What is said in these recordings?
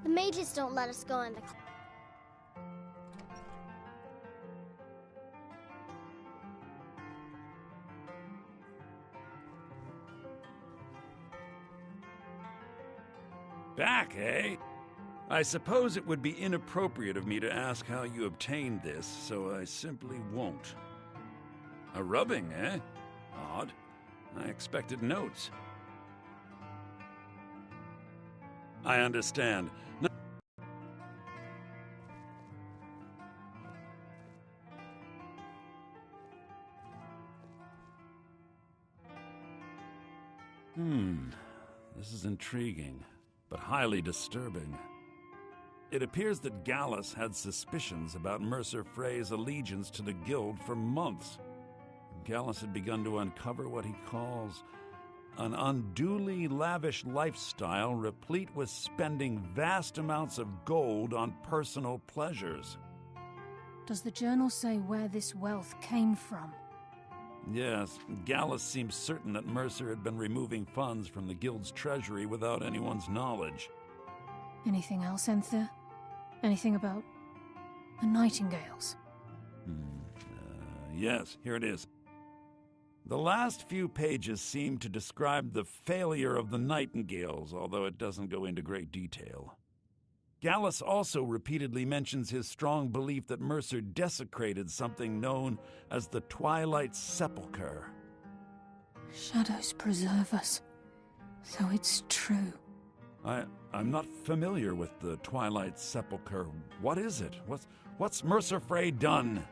The mages don't let us go into... Back, eh? I suppose it would be inappropriate of me to ask how you obtained this, so I simply won't. A rubbing, eh? Odd. I expected notes. I understand. This is intriguing, but highly disturbing. It appears that Gallus had suspicions about Mercer Frey's allegiance to the Guild for months. Gallus had begun to uncover what he calls an unduly lavish lifestyle replete with spending vast amounts of gold on personal pleasures. Does the journal say where this wealth came from? Yes, Gallus seems certain that Mercer had been removing funds from the Guild's treasury without anyone's knowledge. Anything else, Enther? Anything about the Nightingales? Yes, here it is. The last few pages seem to describe the failure of the Nightingales, although it doesn't go into great detail. Gallus also repeatedly mentions his strong belief that Mercer desecrated something known as the Twilight Sepulchre. Shadows preserve us, so it's true. I'm not familiar with the Twilight Sepulchre. What is it? What's Mercer Frey done?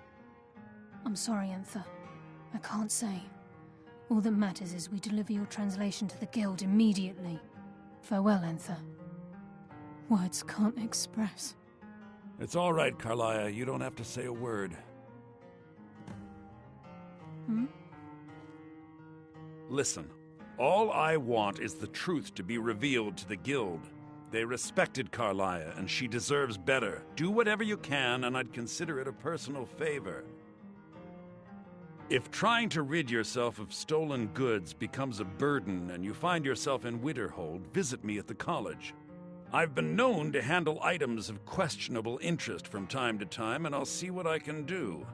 I'm sorry, Enther. I can't say. All that matters is we deliver your translation to the Guild immediately. Farewell, Enther. Words can't express. It's all right, Carlia. You don't have to say a word. Listen, all I want is the truth to be revealed to the Guild. They respected Carlia, and she deserves better. Do whatever you can, and I'd consider it a personal favor. If trying to rid yourself of stolen goods becomes a burden and you find yourself in Winterhold, visit me at the college. I've been known to handle items of questionable interest from time to time, and I'll see what I can do.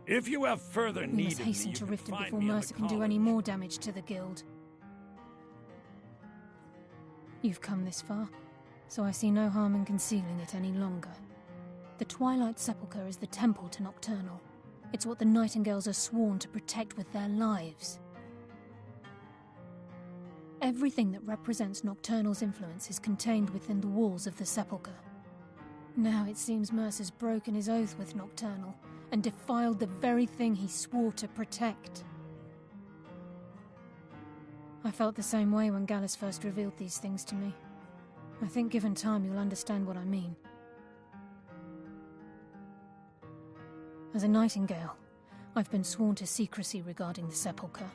If you have further need We must of hasten me, to you Riften can find before me at Mercer the can do any college. more damage to the Guild. You've come this far, so I see no harm in concealing it any longer. The Twilight Sepulchre is the temple to Nocturnal. It's what the Nightingales are sworn to protect with their lives. Everything that represents Nocturnal's influence is contained within the walls of the Sepulchre. Now it seems Mercer's broken his oath with Nocturnal and defiled the very thing he swore to protect. I felt the same way when Gallus first revealed these things to me. I think given time you'll understand what I mean. As a Nightingale, I've been sworn to secrecy regarding the Sepulchre.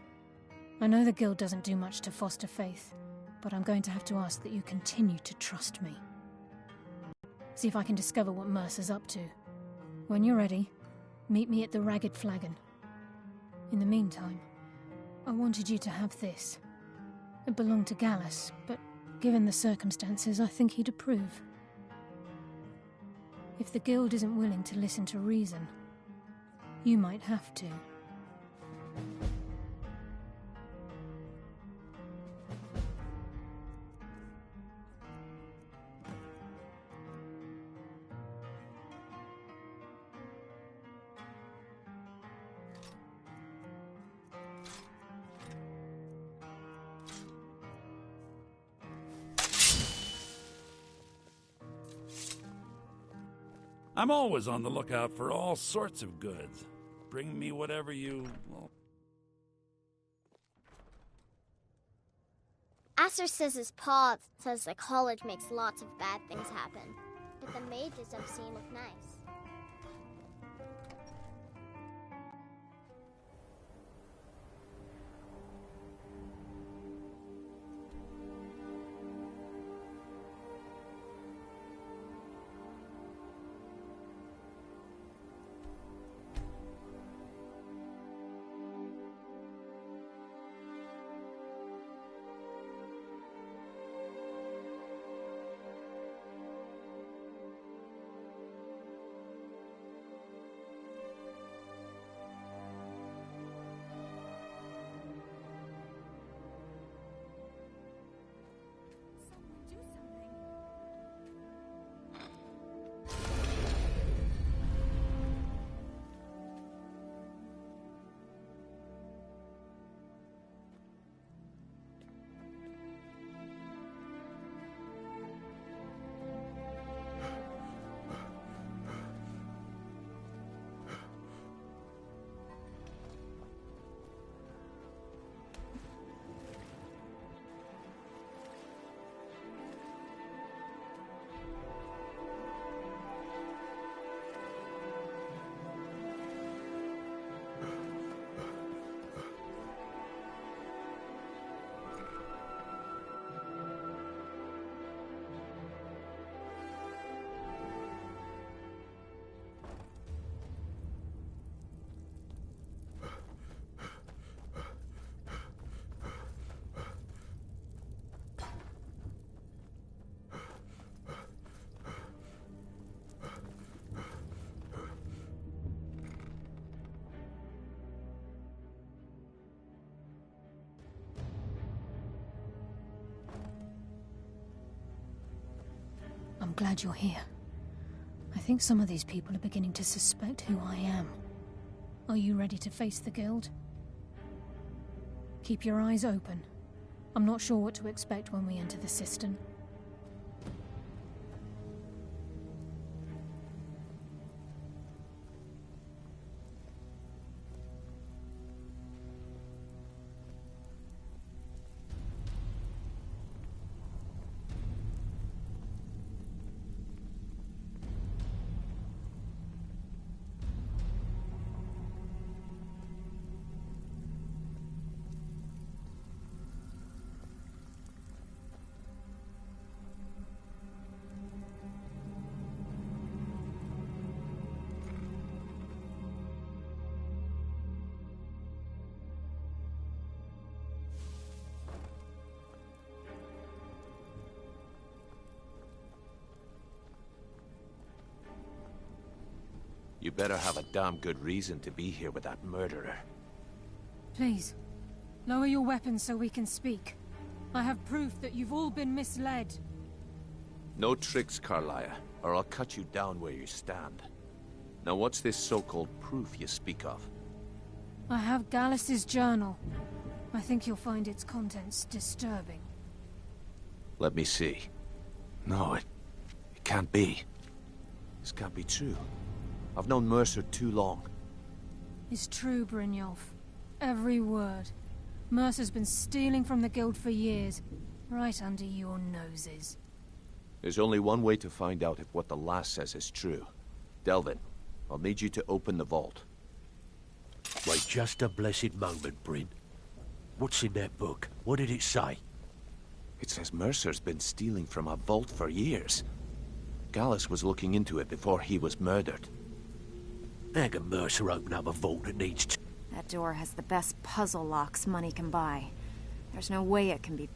I know the Guild doesn't do much to foster faith, but I'm going to have to ask that you continue to trust me. See if I can discover what Mercer's up to. When you're ready, meet me at the Ragged Flagon. In the meantime, I wanted you to have this. It belonged to Gallus, but given the circumstances, I think he'd approve. If the Guild isn't willing to listen to reason, you might have to. I'm always on the lookout for all sorts of goods. Bring me whatever you... well... Aster says his pa says the college makes lots of bad things happen, but the mages I've seen look nice. I'm glad you're here. I think some of these people are beginning to suspect who I am. Are you ready to face the Guild? Keep your eyes open. I'm not sure what to expect when we enter the cistern. You better have a damn good reason to be here with that murderer. Please, lower your weapons so we can speak. I have proof that you've all been misled. No tricks, Carlia, or I'll cut you down where you stand. Now what's this so-called proof you speak of? I have Gallus's journal. I think you'll find its contents disturbing. Let me see. No, it can't be. This can't be true. I've known Mercer too long. It's true, Brynjolf. Every word. Mercer's been stealing from the Guild for years, right under your noses. There's only one way to find out if what the lass says is true. Delvin, I'll need you to open the vault. Wait just a blessed moment, Bryn. What's in that book? What did it say? It says Mercer's been stealing from a vault for years. Gallus was looking into it before he was murdered. How can Mercer open up a vault that needs to... That door has the best puzzle locks money can buy. There's no way it can be...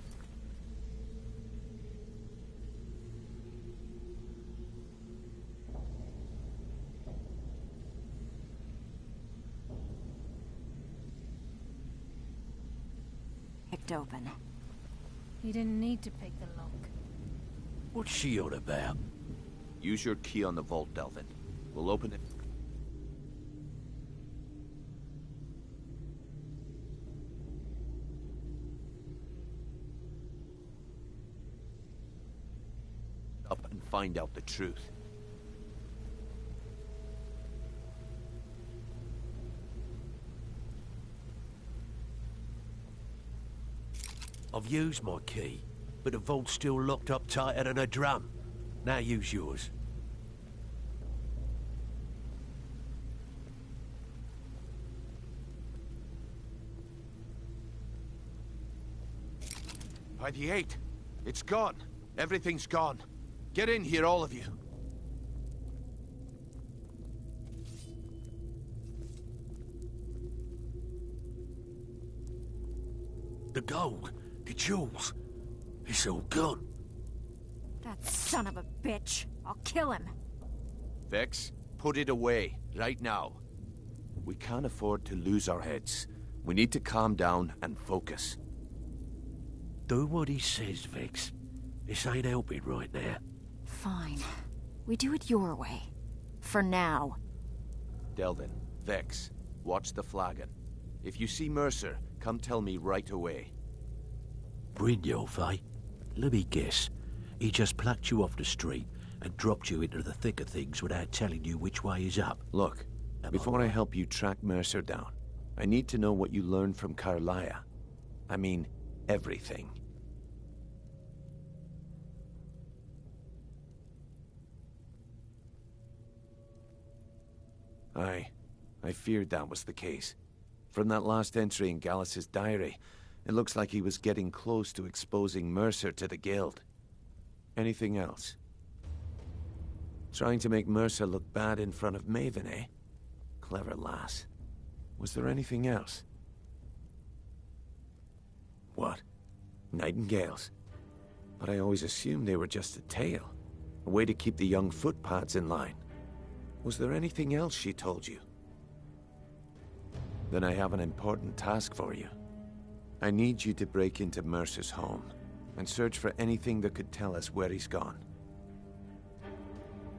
picked open. He didn't need to pick the lock. What's she on about? Use your key on the vault, Delvin. We'll open it. Up and find out the truth. I've used my key, but the vault's still locked up tighter than a drum. Now use yours. By the 8. It's gone. Everything's gone. Get in here, all of you. The gold, the jewels, it's all gone. That son of a bitch! I'll kill him! Vex, put it away, right now. We can't afford to lose our heads. We need to calm down and focus. Do what he says, Vex. This ain't helping right now. Fine. We do it your way. For now. Delvin, Vex, watch the flagon. If you see Mercer, come tell me right away. Brynjolf, eh? Let me guess. He just plucked you off the street and dropped you into the thick of things without telling you which way is up. Look, before I help you track Mercer down, I need to know what you learned from Carlia. I mean, everything. I feared that was the case. From that last entry in Gallus's diary, it looks like he was getting close to exposing Mercer to the Guild. Anything else? Trying to make Mercer look bad in front of Maven, eh? Clever lass. Was there anything else? What? Nightingales? But I always assumed they were just a tale. A way to keep the young footpads in line. Was there anything else she told you? Then I have an important task for you. I need you to break into Mercer's home and search for anything that could tell us where he's gone.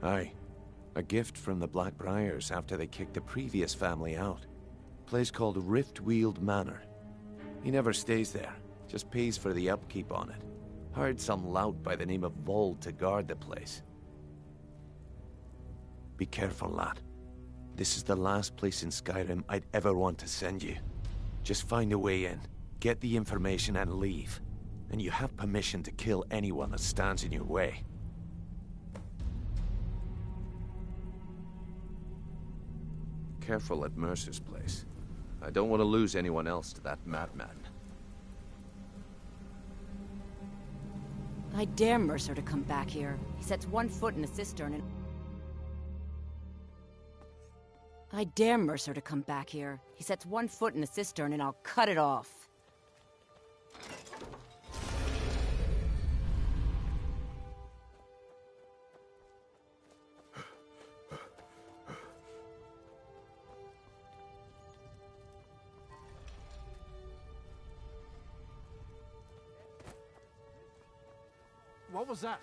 Aye. A gift from the Blackbriars after they kicked the previous family out. Place called Riftweald Manor. He never stays there, just pays for the upkeep on it. Hired some lout by the name of Vold to guard the place. Be careful, lad. This is the last place in Skyrim I'd ever want to send you. Just find a way in, get the information and leave. And you have permission to kill anyone that stands in your way. Careful at Mercer's place. I don't want to lose anyone else to that madman. I dare Mercer to come back here. He sets one foot in a cistern and... I dare Mercer to come back here. He sets one foot in a cistern and I'll cut it off. What was that?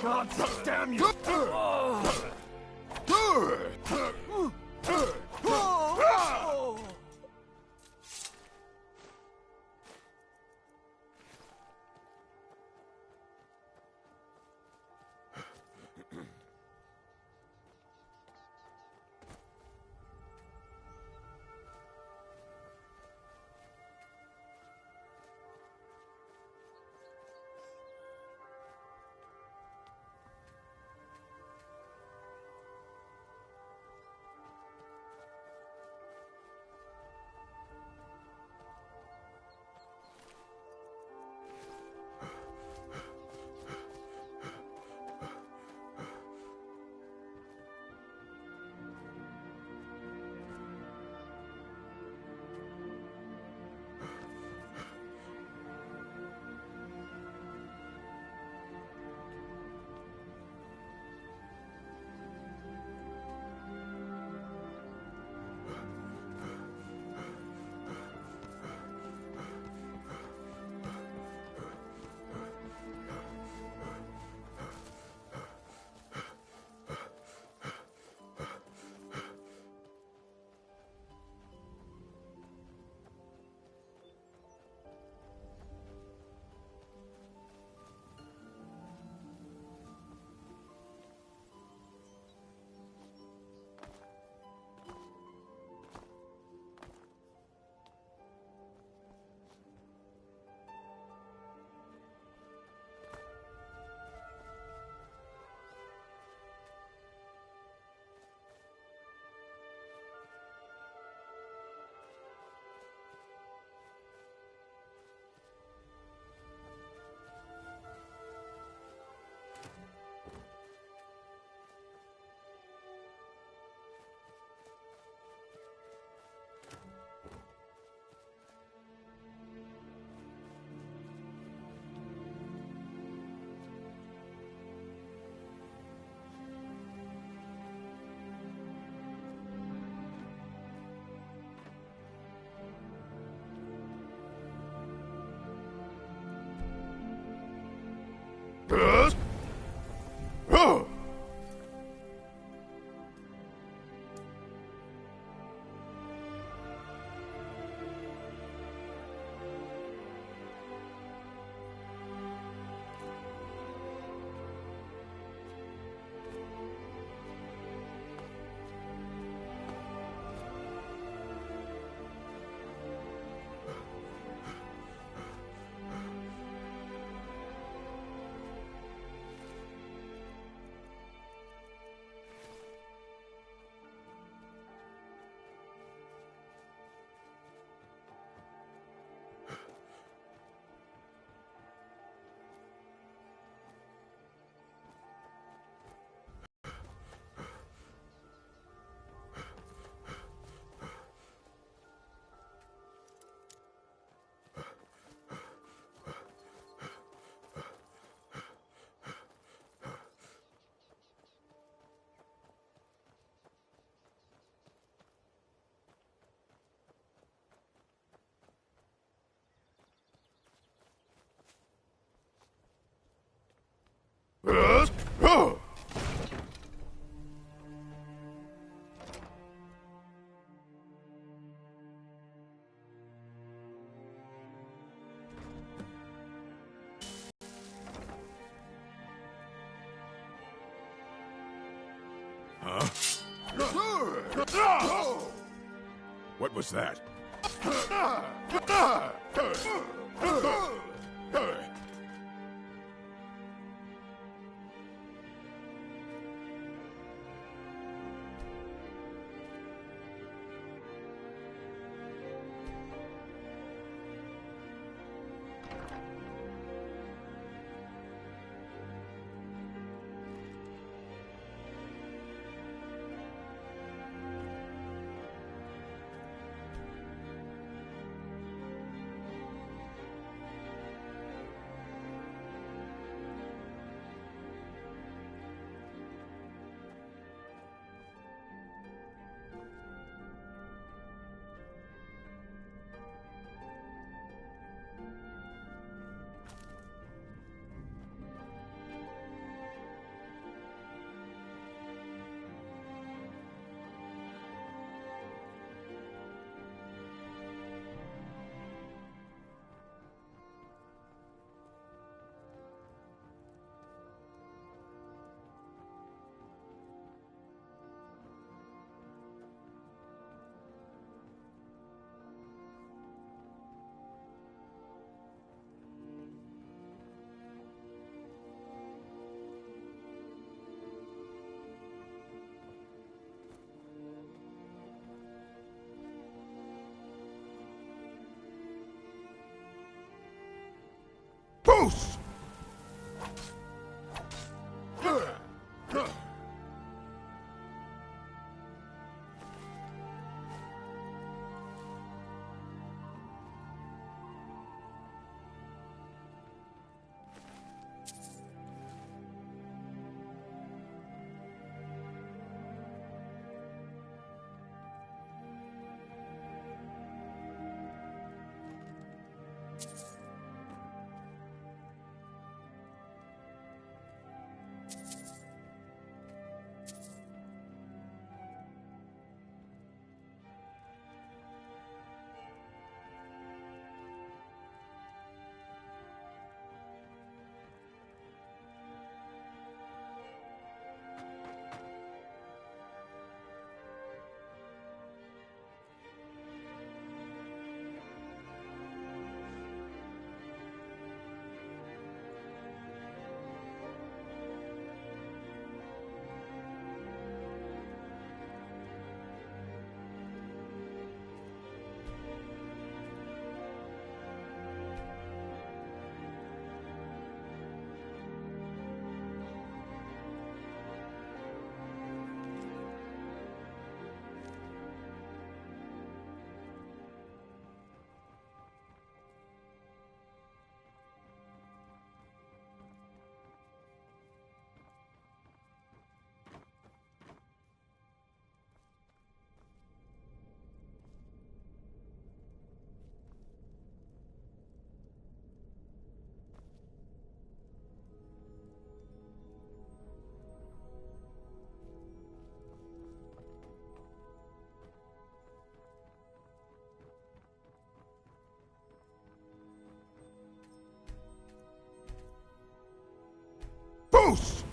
God damn you! What was that? Boost! Boost!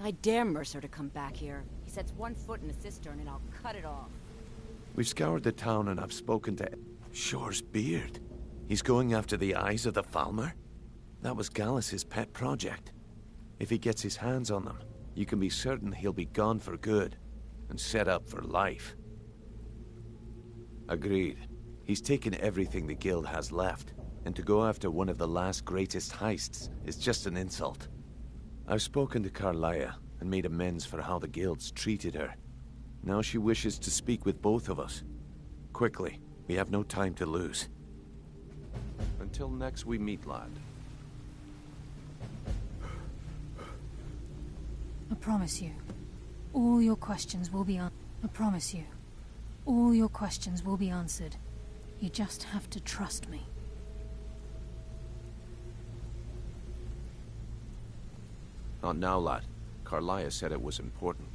I dare Mercer to come back here. He sets one foot in a cistern and I'll cut it off. We've scoured the town and I've spoken to Shore's beard. He's going after the eyes of the Falmer? That was Gallus's pet project. If he gets his hands on them, you can be certain he'll be gone for good and set up for life. Agreed. He's taken everything the guild has left, and to go after one of the last greatest heists is just an insult. I've spoken to Carlia and made amends for how the guild's treated her. Now she wishes to speak with both of us. Quickly, we have no time to lose. Until next we meet, lad. I promise you, all your questions will be I promise you, all your questions will be answered. You just have to trust me. Not now, lad. Carlia said it was important.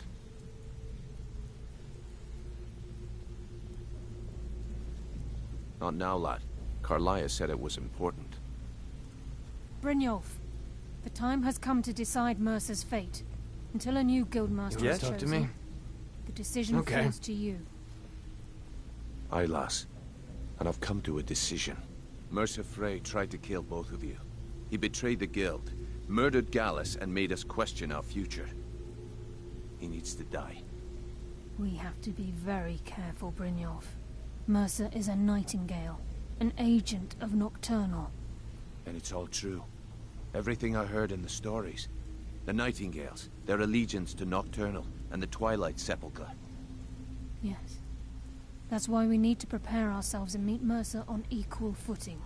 Not now, lad. Carlia said it was important. Brynjolf, the time has come to decide Mercer's fate. Until a new guildmaster is chosen, talk to me? the decision Okay. falls to you. Aye, lass. And I've come to a decision. Mercer Frey tried to kill both of you. He betrayed the guild, murdered Gallus, and made us question our future. He needs to die. We have to be very careful, Brynjolf. Mercer is a Nightingale, an agent of Nocturnal. And it's all true. Everything I heard in the stories. The Nightingales, their allegiance to Nocturnal, and the Twilight Sepulchre. Yes. That's why we need to prepare ourselves and meet Mercer on equal footing.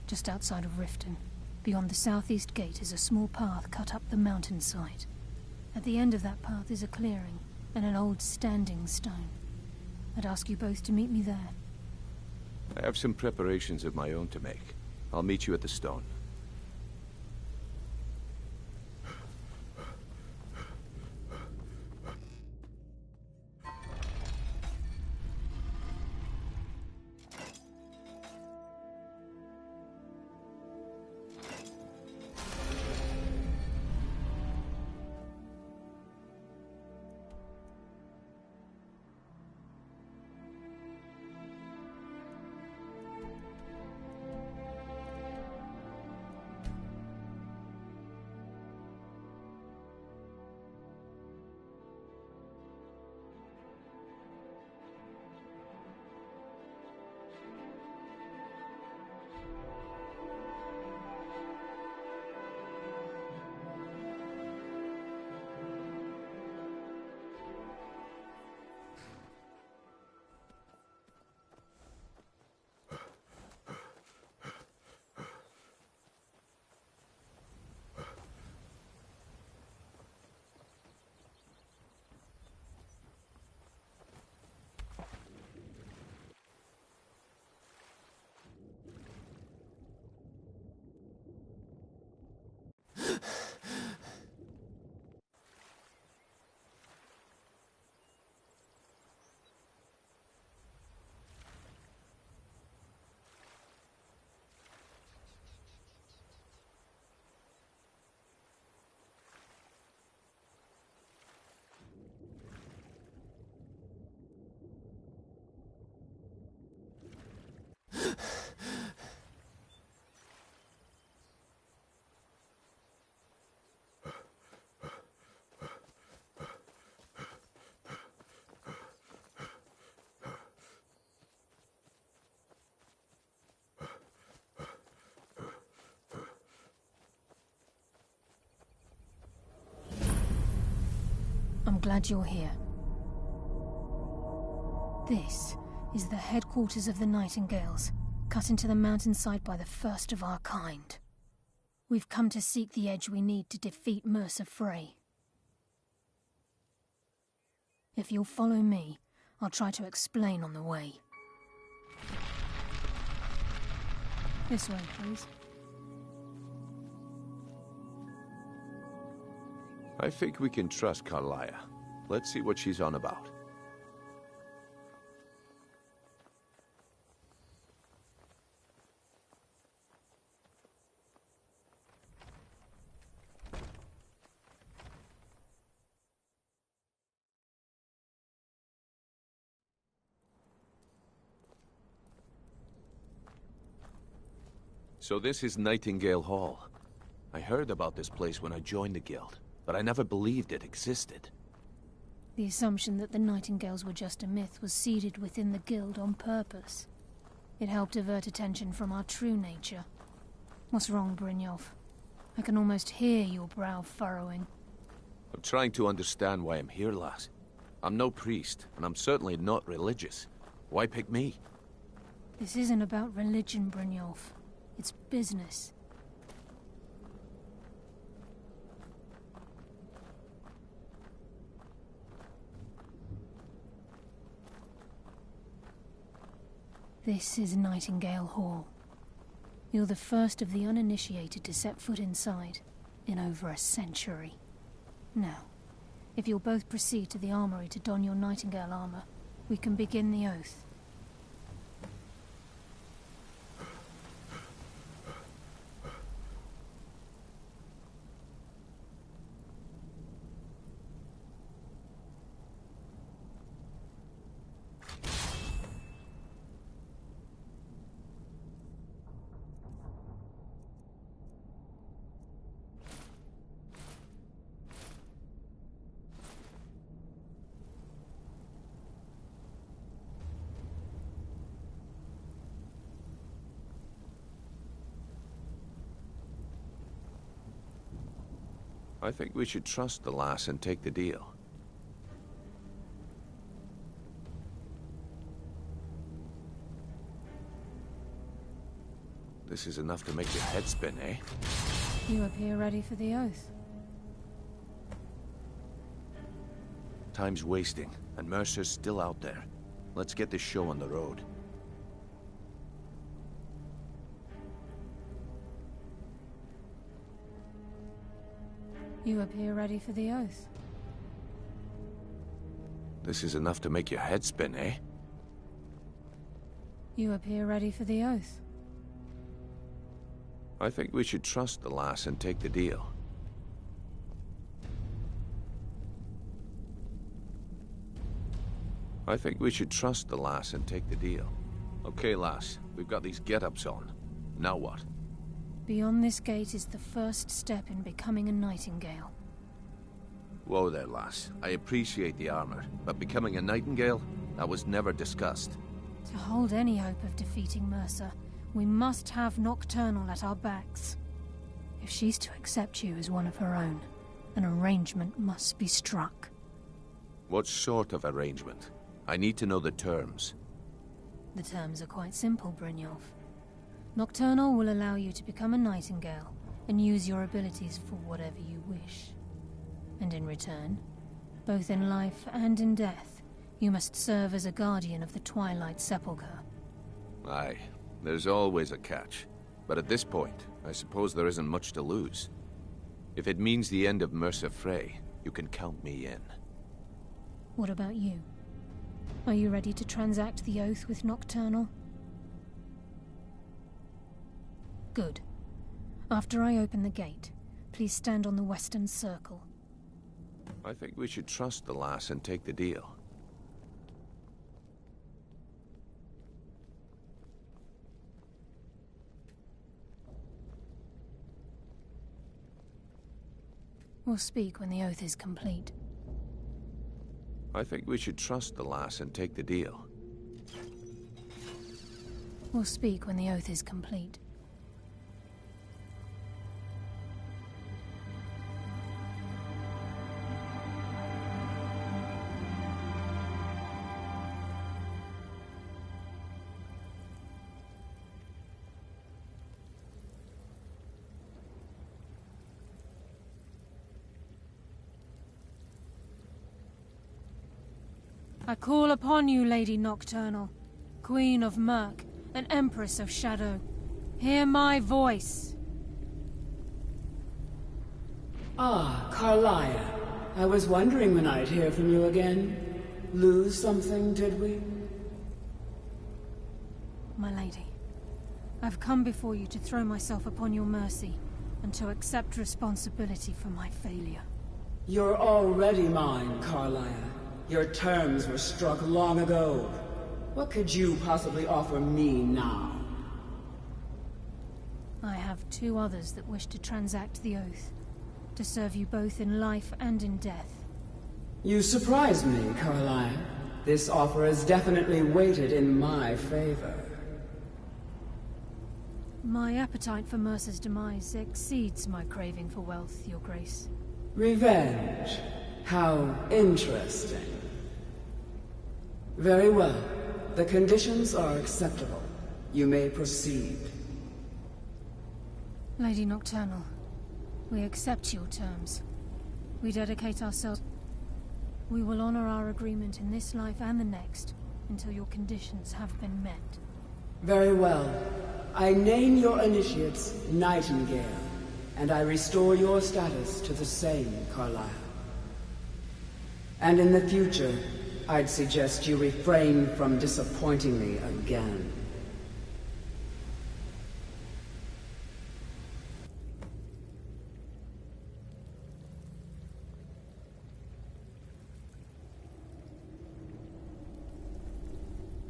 Just outside of Riften, beyond the southeast gate, is a small path cut up the mountainside. At the end of that path is a clearing, and an old standing stone. I'd ask you both to meet me there. I have some preparations of my own to make. I'll meet you at the stone. I'm glad you're here. This is the headquarters of the Nightingales, cut into the mountainside by the first of our kind. We've come to seek the edge we need to defeat Mercer Frey. If you'll follow me, I'll try to explain on the way. This way, please. I think we can trust Carlia. Let's see what she's on about. So this is Nightingale Hall. I heard about this place when I joined the guild, but I never believed it existed. The assumption that the Nightingales were just a myth was seeded within the guild on purpose. It helped divert attention from our true nature. What's wrong, Brynjolf? I can almost hear your brow furrowing. I'm trying to understand why I'm here, lass. I'm no priest, and I'm certainly not religious. Why pick me? This isn't about religion, Brynjolf. It's business. This is Nightingale Hall. You're the first of the uninitiated to set foot inside in over a century. Now, if you'll both proceed to the armory to don your Nightingale armor, we can begin the oath. I think we should trust the lass and take the deal. This is enough to make your head spin, eh? You appear ready for the oath. Time's wasting, and Mercer's still out there. Let's get this show on the road. You appear ready for the oath. This is enough to make your head spin, eh? You appear ready for the oath. I think we should trust the lass and take the deal. I think we should trust the lass and take the deal. Okay, lass, we've got these get-ups on. Now what? Beyond this gate is the first step in becoming a Nightingale. Whoa there, lass. I appreciate the armor, but becoming a Nightingale? That was never discussed. To hold any hope of defeating Mercer, we must have Nocturnal at our backs. If she's to accept you as one of her own, an arrangement must be struck. What sort of arrangement? I need to know the terms. The terms are quite simple, Brynjolf. Nocturnal will allow you to become a Nightingale and use your abilities for whatever you wish. And in return, both in life and in death, you must serve as a guardian of the Twilight Sepulchre. Aye, there's always a catch. But at this point, I suppose there isn't much to lose. If it means the end of Mercer Frey, you can count me in. What about you? Are you ready to transact the oath with Nocturnal? Good. After I open the gate, please stand on the western circle. I think we should trust the lass and take the deal. We'll speak when the oath is complete. I think we should trust the lass and take the deal. We'll speak when the oath is complete. I call upon you, Lady Nocturnal, Queen of Murk and Empress of Shadow. Hear my voice. Ah, Carlia. I was wondering when I'd hear from you again. Lose something, did we? My lady, I've come before you to throw myself upon your mercy and to accept responsibility for my failure. You're already mine, Carlia. Your terms were struck long ago. What could you possibly offer me now? I have two others that wish to transact the oath, to serve you both in life and in death. You surprise me, Carlyle. This offer is definitely weighted in my favor. My appetite for Mercer's demise exceeds my craving for wealth, Your Grace. Revenge. How interesting. Very well. The conditions are acceptable. You may proceed. Lady Nocturnal, we accept your terms. We dedicate ourselves. We will honor our agreement in this life and the next, until your conditions have been met. Very well. I name your initiates Nightingale, and I restore your status to the same, Carlyle. And in the future, I'd suggest you refrain from disappointing me again.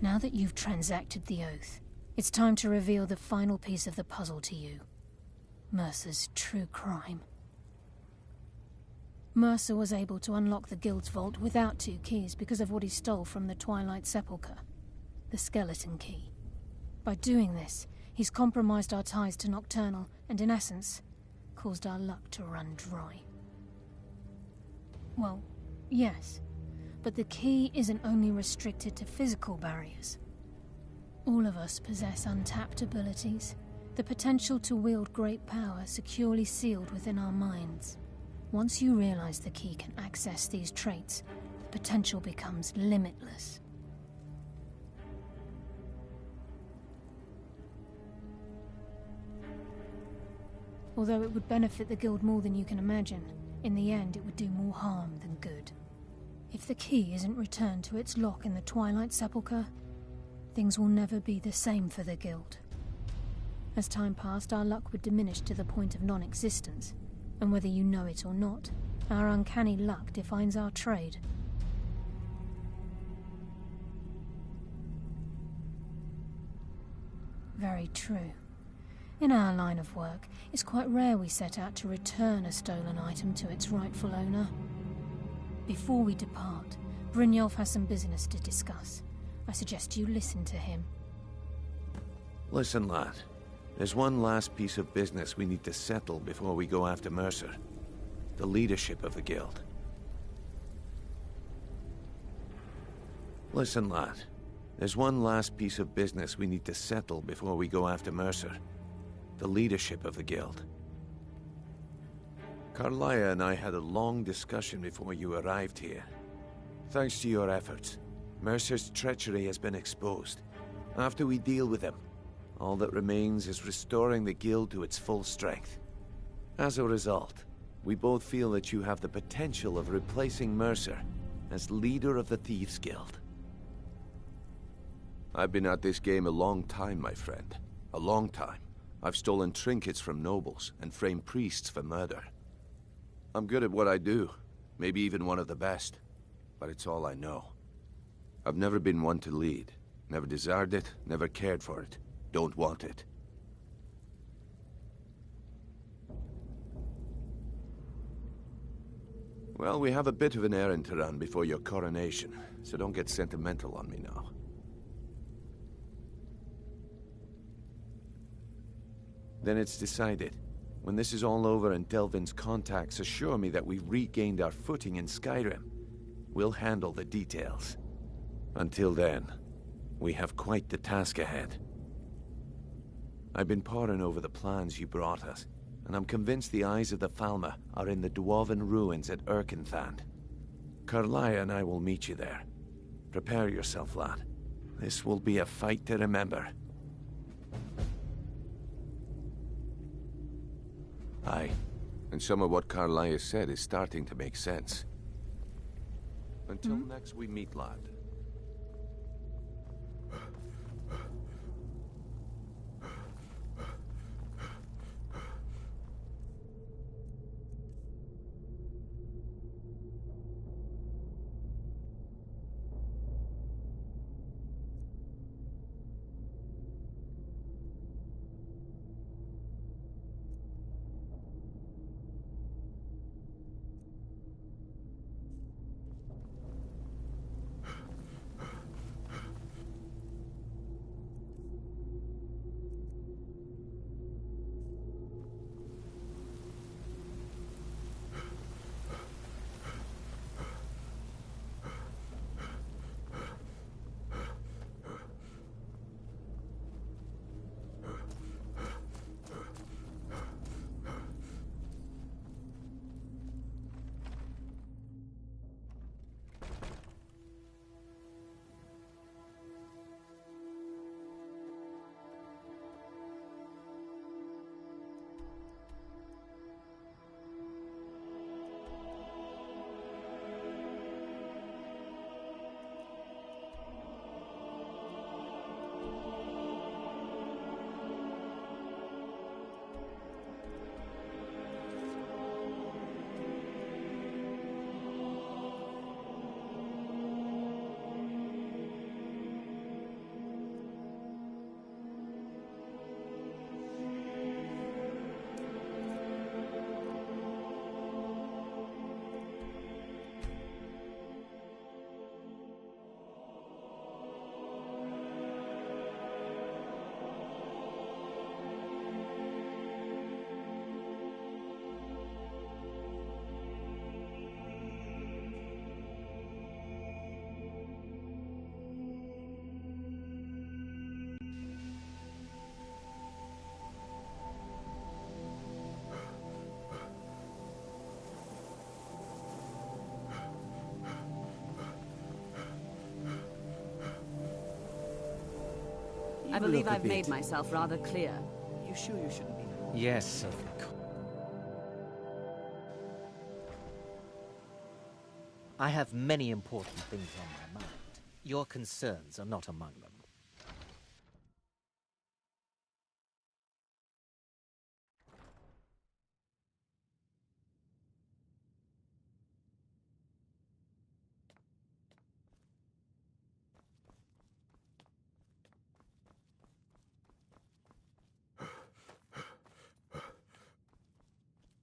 Now that you've transacted the oath, it's time to reveal the final piece of the puzzle to you. Mercer's true crime. Mercer was able to unlock the Guild's vault without 2 keys because of what he stole from the Twilight Sepulchre, the skeleton key. By doing this, he's compromised our ties to Nocturnal and, in essence, caused our luck to run dry. Well, yes, but the key isn't only restricted to physical barriers. All of us possess untapped abilities, the potential to wield great power securely sealed within our minds. Once you realize the key can access these traits, the potential becomes limitless. Although it would benefit the Guild more than you can imagine, in the end it would do more harm than good. If the key isn't returned to its lock in the Twilight Sepulchre, things will never be the same for the Guild. As time passed, our luck would diminish to the point of non-existence, and whether you know it or not, our uncanny luck defines our trade. Very true. In our line of work, it's quite rare we set out to return a stolen item to its rightful owner. Before we depart, Brynjolf has some business to discuss. I suggest you listen to him. Listen, lad. There's one last piece of business we need to settle before we go after Mercer. The leadership of the Guild. Listen, lad. There's one last piece of business we need to settle before we go after Mercer. The leadership of the Guild. Carlyle and I had a long discussion before you arrived here. Thanks to your efforts, Mercer's treachery has been exposed. After we deal with him, all that remains is restoring the Guild to its full strength. As a result, we both feel that you have the potential of replacing Mercer as leader of the Thieves' Guild. I've been at this game a long time, my friend. A long time. I've stolen trinkets from nobles and framed priests for murder. I'm good at what I do, maybe even one of the best, but it's all I know. I've never been one to lead, never desired it, never cared for it, don't want it. Well, we have a bit of an errand to run before your coronation, so don't get sentimental on me now. Then it's decided. When this is all over and Delvin's contacts assure me that we've regained our footing in Skyrim, we'll handle the details. Until then, we have quite the task ahead. I've been poring over the plans you brought us, and I'm convinced the eyes of the Falmer are in the Dwarven ruins at Erkenthand. Carlyle and I will meet you there. Prepare yourself, lad. This will be a fight to remember. Aye, and some of what Carlyle said is starting to make sense. Until next we meet, lad. I believe I've made myself rather clear. You sure you shouldn't be? Yes, of course. I have many important things on my mind. Your concerns are not among them.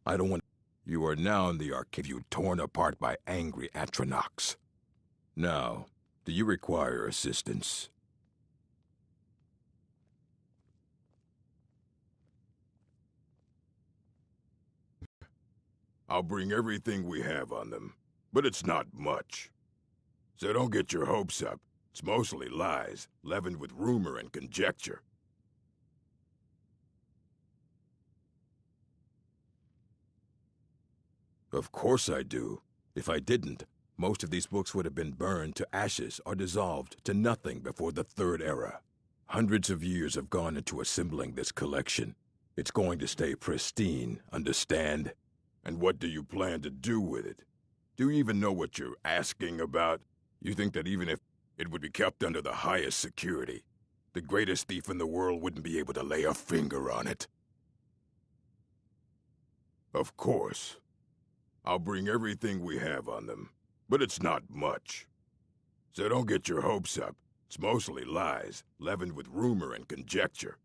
I don't want... You are now in the archive, torn apart by angry Atronachs. Now, do you require assistance? I'll bring everything we have on them, but it's not much. So don't get your hopes up. It's mostly lies, leavened with rumor and conjecture. Of course I do. If I didn't, most of these books would have been burned to ashes or dissolved to nothing before the Third Era. Hundreds of years have gone into assembling this collection. It's going to stay pristine, understand? And what do you plan to do with it? Do you even know what you're asking about? You think that even if it would be kept under the highest security, the greatest thief in the world wouldn't be able to lay a finger on it? Of course. I'll bring everything we have on them, but it's not much. So don't get your hopes up. It's mostly lies, leavened with rumor and conjecture.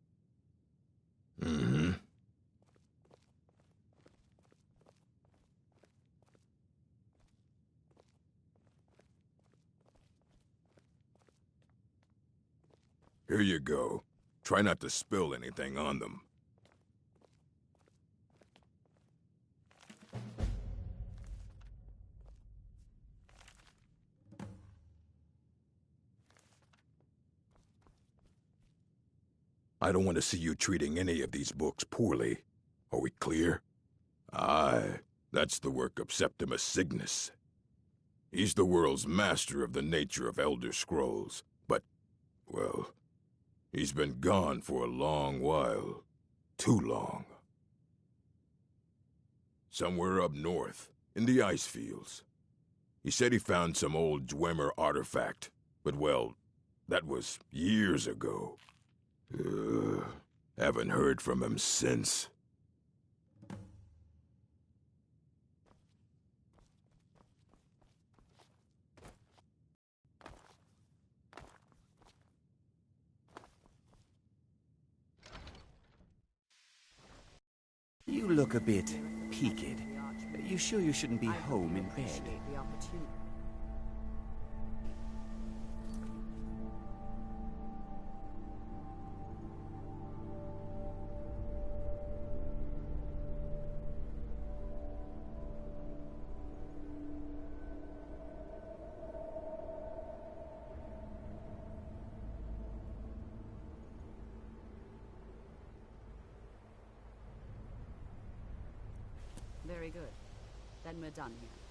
Mm-hmm. Here you go. Try not to spill anything on them. I don't want to see you treating any of these books poorly. Are we clear? Aye, that's the work of Septimus Cygnus. He's the world's master of the nature of Elder Scrolls, but, well, he's been gone for a long while. Too long. Somewhere up north, in the ice fields. He said he found some old Dwemer artifact, but well, that was years ago. Haven't heard from him since. You look a bit peaked. You sure you shouldn't be home in bed? Very good. Then we're done here.